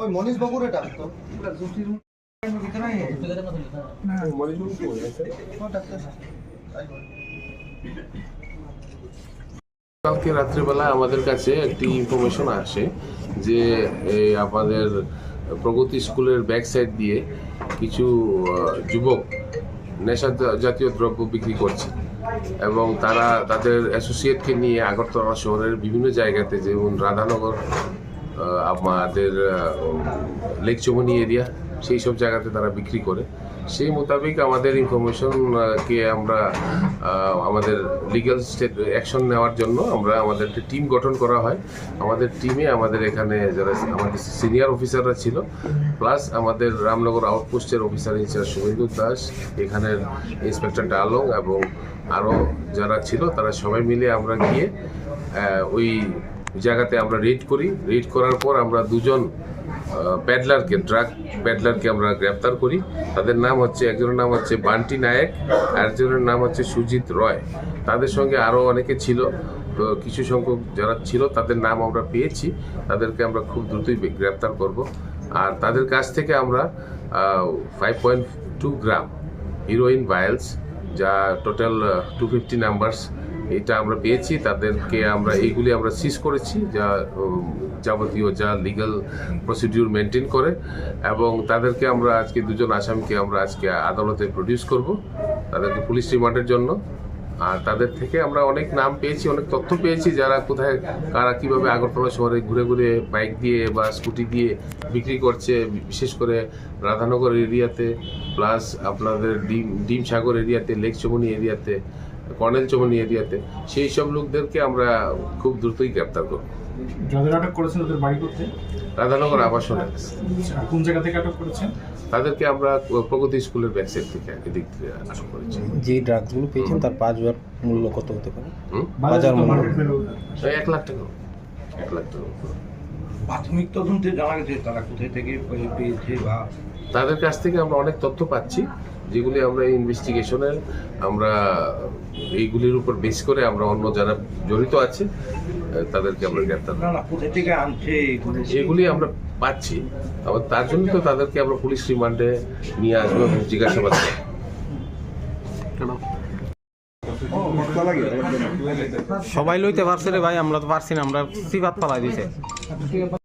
ওই মনীষ বাবুর এটা তো কালকে রাত্রিবেলা আমাদের কাছে একটি ইনফরমেশন আসে যে আমাদের প্রগতি স্কুলের ব্যাক সাইড দিয়ে কিছু যুবক নেশা জাতীয় দ্রব্য বিক্রি করছে এবং তারা তাদের অ্যাসোসিয়েটকে নিয়ে আগরতলা শহরের বিভিন্ন জায়গাতে, যেমন রাধানগর, আমাদের লেক চৌমনি এরিয়া, সেই সব জায়গাতে তারা বিক্রি করে। সেই মোতাবেক আমাদের ইনফরমেশনকে আমরা আমাদের লিগ্যাল অ্যাকশন নেওয়ার জন্য আমাদের একটা টিম গঠন করা হয়। আমাদের টিমে আমাদের এখানে যারা আমাদের সিনিয়র অফিসাররা ছিল, প্লাস আমাদের রামনগর আউটপোস্টের অফিসার ইনচার্জ শুভেন্দু দাস, এখানের ইন্সপেক্টর ডালং এবং আরও যারা ছিল, তারা সবাই মিলে আমরা গিয়ে ওই জায়গাতে আমরা রেড করি। রেড করার পর আমরা দুজন ড্রাগ প্যাডলারকে আমরা গ্রেপ্তার করি। তাদের নাম হচ্ছে, একজনের নাম হচ্ছে বান্টি নায়েক, আরেকজনের নাম হচ্ছে সুজিত রয়। তাদের সঙ্গে আরও অনেকে ছিল, তো কিছু সংখ্যক যারা ছিল তাদের নাম আমরা পেয়েছি। তাদেরকে আমরা খুব দ্রুতই গ্রেপ্তার করব। আর তাদের কাছ থেকে আমরা 5.2 গ্রাম হিরোইন ভাইলস, যা টোটাল 250 নাম্বারস, এটা আমরা পেয়েছি। তাদেরকে এইগুলি আমরা সিজ করেছি, যা যাবতীয় যা লিগ্যাল প্রসিডিউর মেনটেন করে, এবং তাদেরকে আমরা আজকে দুজন আসামিকে আমরা আজকে আদালতে প্রডিউস করব তাদেরকে পুলিশ রিমান্ডের জন্য। আর তাদের থেকে আমরা অনেক নাম পেয়েছি, অনেক তথ্য পেয়েছি, যারা কোথায় কারা কীভাবে আগরতলা শহরে ঘুরে ঘুরে বাইক দিয়ে বা স্কুটি দিয়ে বিক্রি করছে, বিশেষ করে রাধানগর এরিয়াতে, প্লাস আপনাদের ডিমসাগর এরিয়াতে, লেক চৌমনি এরিয়াতে, কর্নেল চৌমনি এরিয়াতে। সেই সব লোকদেরকে আমরা খুব দ্রুতই গ্রেপ্তার করব। যাদের আটক করেছেন তাদের বাড়ি করতে রাধানগর আবাসনে। কোন জায়গা থেকে আটক করেছেন? তাদেরকে আমরা প্রগতি স্কুলের ব্যাকসাইড থেকে এদিক থেকে আটক করেছি। যে ড্রাগসগুলো পেয়েছেন তার বাজার মূল্য কত হতে পারে? বাজার মূল্য 1 লাখ টাকা। 1 লাখ টাকা। প্রাথমিক তদন্তে জানা গেছে তারা কোথায় থেকে পেয়েছে বা তাদের কাছ থেকে আমরা অনেক তথ্য পাচ্ছি, যেগুলি আমরা ইনভেস্টিগেশনে আমরা এইগুলির উপর বেস করে আমরা অন্য যারা জড়িত আছে তাদেরকে আমরা গ্রেপ্তার কোথায় থেকে আনছে এগুলি আমরা পাচ্ছি। আবার তার জন্য তো তাদেরকে আমরা পুলিশ রিমান্ডে নিয়ে আসবো এবং জিজ্ঞাসাবাদ করব। সবাই লইতে পারছে রে ভাই, আমরা তো পারছি না, আমরা সিফাত পালাই দিছে।